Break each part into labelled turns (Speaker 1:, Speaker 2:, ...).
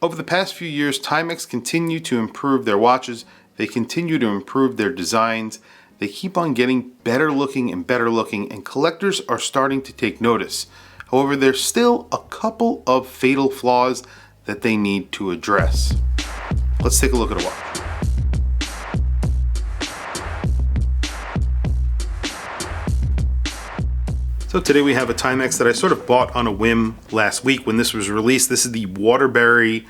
Speaker 1: Over the past few years, TIMEX continue to improve their watches. They continue to improve their designs. They keep on getting better looking, and collectors are starting to take notice. However, there's still a couple of fatal flaws that they need to address. Let's take a look at a watch. So today we have a TIMEX that I sort of bought on a whim last week when this was released. This is the Waterbury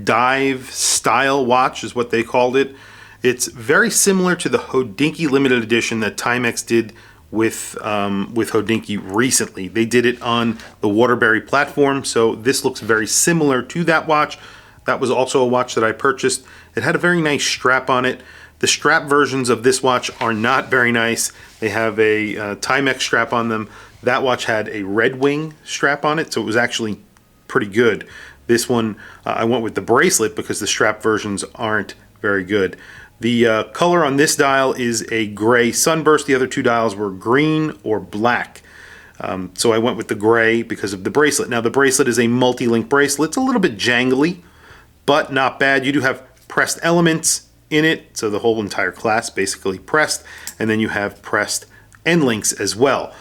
Speaker 1: Dive Style watch is what they called it. It's very similar to the Hodinkee limited edition that TIMEX did with Hodinkee recently. They did it on the Waterbury platform, so this looks very similar to that watch. That was also a watch that I purchased. It had a very nice strap on it. The strap versions of this watch are not very nice. They have a TIMEX strap on them. That watch had a Red Wing strap on it, so it was actually pretty good. This one, I went with the Bracelet because the strap versions aren't very good. The color on this dial is a gray sunburst. The other two dials were green or black. So I went with the gray because of the Bracelet. Now the Bracelet is a multi-link bracelet. It's a little bit jangly, but not bad. You do have pressed elements in it, so the whole entire class basically pressed, and then you have pressed end links as well.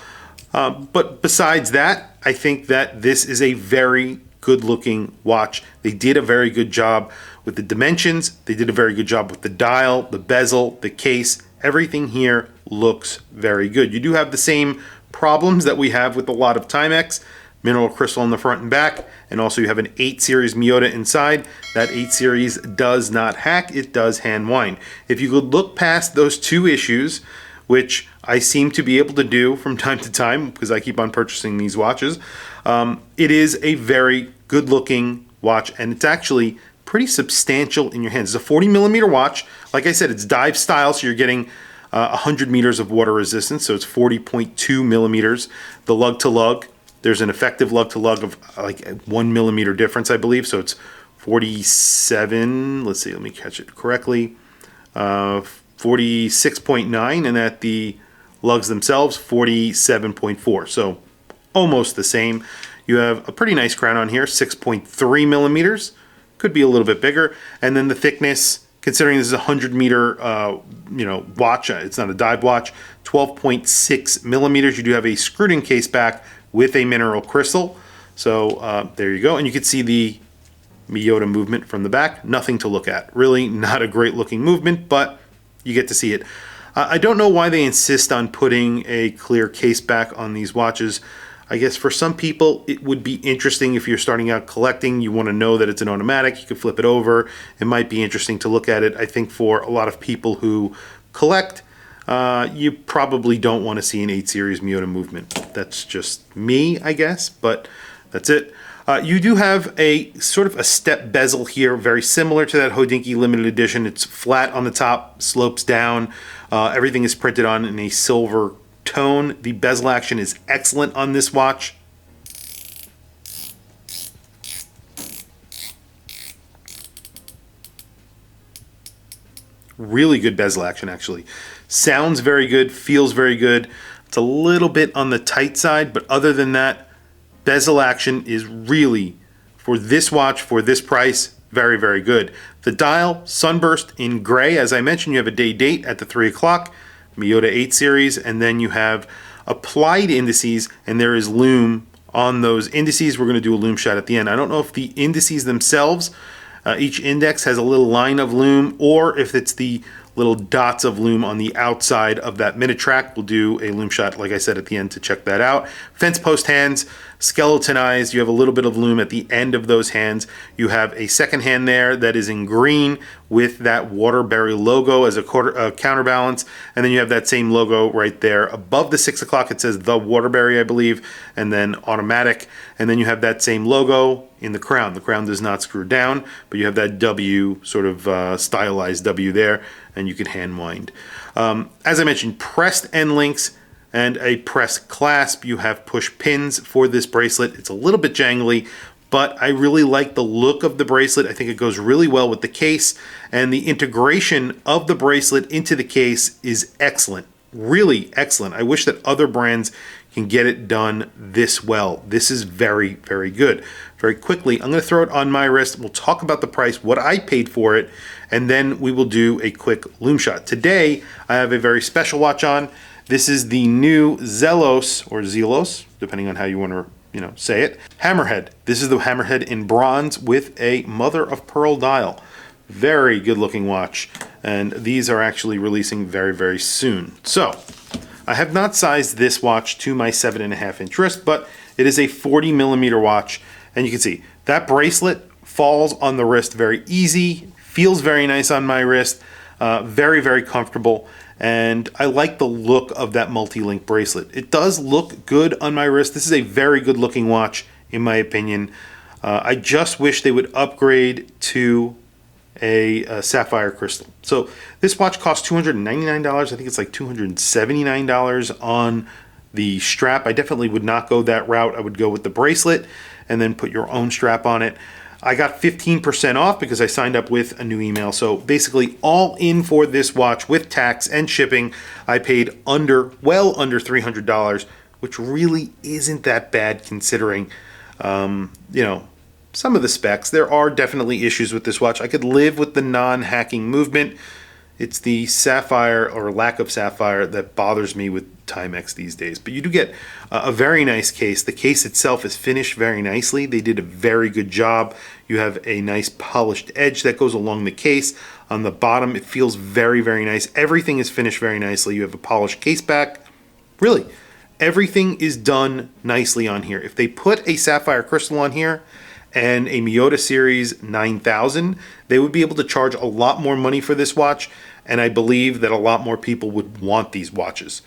Speaker 1: But besides that, I think that this is a very good looking watch. They did a very good job with the dimensions. They did a very good job with the dial, the bezel, the case. Everything here looks very good. You do have the same problems that we have with a lot of TIMEX. Mineral crystal on the front and back, and also you have an 8 series Miyota inside. That 8 series does not hack, it does hand wind. If you could look past those two issues, which I seem to be able to do from time to time because I keep on purchasing these watches, it is a very good looking watch, and it's actually pretty substantial in your hands. It's a 40 millimeter watch. Like I said, it's dive style, so you're getting 100 meters of water resistance, so it's 40.2 millimeters. The lug to lug, there's an effective lug to lug of like 1 millimeter difference, I believe, so it's 47, let's see, let me catch it correctly, 46.9, and at the lugs themselves 47.4, so almost the same. You have a pretty nice crown on here, 6.3 millimeters, could be a little bit bigger, and then the thickness, considering this is a 100 meter watch, it's not a dive watch, 12.6 millimeters. You do have a screwed in case back with a mineral crystal, so there you go, and you can see the Miyota movement from the back. Nothing to look at, really not a great looking movement, but you get to see it. I don't know why they insist on putting a clear case back on these watches. I guess for some people it would be interesting. If you're starting out collecting, you want to know that it's an automatic, you can flip it over, it might be interesting to look at it. I think for a lot of people who collect, you probably don't want to see an 8 series Miyota movement. That's just me, I guess, but that's it. You do have a sort of a step bezel here, very similar to that Hodinkee limited edition. It's flat on the top, slopes down. Everything is printed on in a silver tone. The bezel action is excellent on this watch. Really good bezel action, actually. Sounds very good, feels very good. It's a little bit on the tight side, but other than that, bezel action is really, for this watch, for this price, very, very good. The dial, sunburst in gray. As I mentioned, you have a day date at the 3 o'clock, Miyota 8 series, and then you have applied indices, and there is Lume on those indices. We're going to do a Lume shot at the end. I don't know if the indices themselves, each index has a little line of Lume, or if it's the little dots of Lume on the outside of that minute track. We'll do a Lume shot, like I said, at the end to check that out. Fence post hands, skeletonized. You have a little bit of Lume at the end of those hands. You have a second hand there that is in green with that Waterbury logo as a counterbalance, and then you have that same logo right there above the 6 o'clock. It says the Waterbury, I believe, and then automatic, and then you have that same logo in the crown. The crown does not screw down, but you have that W, sort of stylized W there, and you can hand wind. As I mentioned, pressed end links and a press clasp. You have push pins for this bracelet. It's a little bit jangly, but I really like the look of the bracelet. I think it goes really well with the case, and the integration of the bracelet into the case is excellent, really excellent. I wish that other brands can get it done this well. This is very, very good. Very quickly, I'm going to throw it on my wrist. We'll talk about the price, what I paid for it, and then we will do a quick Lume shot. Today, I have a very special watch on. This is the new Zelos, or Zelos, depending on how you want to say it, Hammerhead. This is the Hammerhead in bronze with a mother of pearl dial. Very good looking watch, and these are actually releasing very, very soon. So I have not sized this watch to my 7.5-inch wrist, but it is a 40mm watch, and you can see that bracelet falls on the wrist very easy, feels very nice on my wrist, very, very comfortable. And I like the look of that multi-link bracelet. It does look good on my wrist. This is a very good looking watch, in my opinion. I just wish they would upgrade to a sapphire crystal. So this watch costs $299. I think it's like $279 on the strap. I definitely would not go that route. I would go with the bracelet and then put your own strap on it. I got 15% off because I signed up with a new email. So basically all in for this watch with tax and shipping, I paid well under $300, which really isn't that bad considering, some of the specs. There are definitely issues with this watch. I could live with the non-hacking movement. It's the sapphire or lack of sapphire that bothers me with TIMEX these days. But you do get a very nice case. The case itself is finished very nicely. They did a very good job. You have a nice polished edge that goes along the case. On the bottom, it feels very, very nice. Everything is finished very nicely. You have a polished case back. Really, everything is done nicely on here. If they put a sapphire crystal on here and a Miyota Series 9000, they would be able to charge a lot more money for this watch, and I believe that a lot more people would want these watches.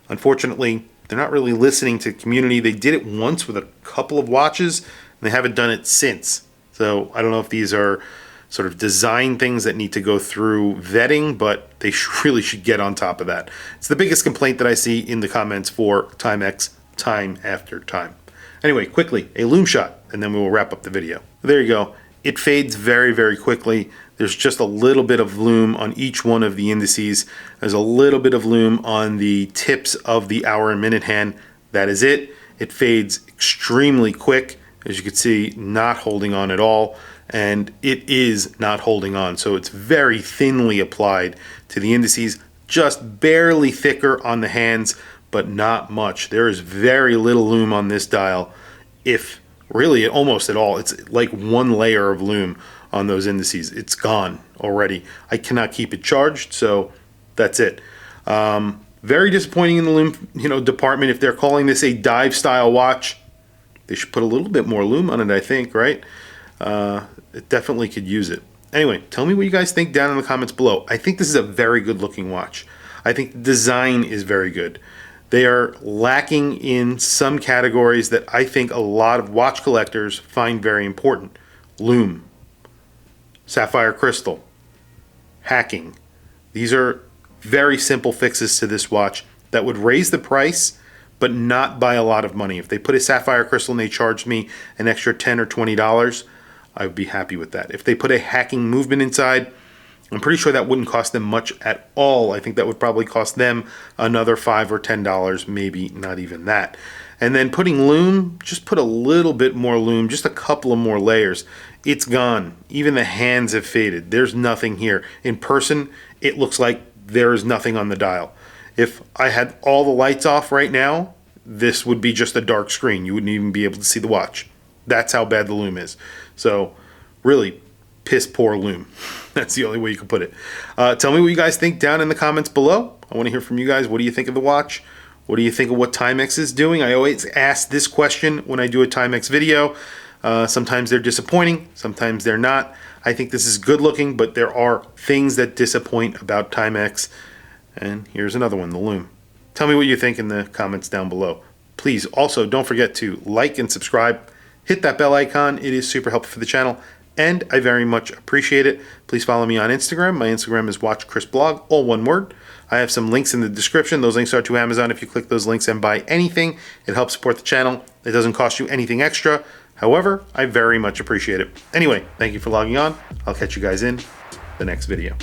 Speaker 1: Unfortunately, they're not really listening to the community. They did it once with a couple of watches, and they haven't done it since. So I don't know if these are sort of design things that need to go through vetting, but they really should get on top of that. It's the biggest complaint that I see in the comments for TIMEX time after time. Anyway, quickly, a Lume shot, and then we will wrap up the video. There you go. It fades very, very quickly. There's just a little bit of Lume on each one of the indices. There's a little bit of Lume on the tips of the hour and minute hand. That is it. It fades extremely quick. As you can see, not holding on at all. And it is not holding on. So it's very thinly applied to the indices, just barely thicker on the hands, but not much. There is very little Lume on this dial, if really almost at all. It's like one layer of Lume on those indices. It's gone already. I cannot keep it charged, so that's it. Very disappointing in the Lume department. If they're calling this a dive style watch, they should put a little bit more Lume on it, I think, right? It definitely could use it. Anyway, tell me what you guys think down in the comments below. I think this is a very good looking watch. I think the design is very good. They are lacking in some categories that I think a lot of watch collectors find very important. Lume, sapphire crystal, hacking. These are very simple fixes to this watch that would raise the price, but not by a lot of money. If they put a sapphire crystal and they charged me an extra $10 or $20, I would be happy with that. If they put a hacking movement inside, I'm pretty sure that wouldn't cost them much at all. I think that would probably cost them another $5 or $10, maybe not even that. And then putting Lume, just put a little bit more Lume, just a couple of more layers. It's gone. Even the hands have faded. There's nothing here. In person, it looks like there is nothing on the dial. If I had all the lights off right now, this would be just a dark screen. You wouldn't even be able to see the watch. That's how bad the Lume is. So really piss poor Lume. That's the only way you can put it. Tell me what you guys think down in the comments below. I want to hear from you guys. What do you think of the watch? What do you think of what TIMEX is doing? I always ask this question when I do a TIMEX video. Sometimes they're disappointing, sometimes they're not. I think this is good looking, but there are things that disappoint about TIMEX. And here's another one, the Lume. Tell me what you think in the comments down below. Please also don't forget to like and subscribe. Hit that bell icon. It is super helpful for the channel, and I very much appreciate it. Please follow me on Instagram. My Instagram is WatchChrisBlog, all one word. I have some links in the description. Those links are to Amazon. If you click those links and buy anything, it helps support the channel. It doesn't cost you anything extra. However, I very much appreciate it. Anyway, thank you for logging on. I'll catch you guys in the next video.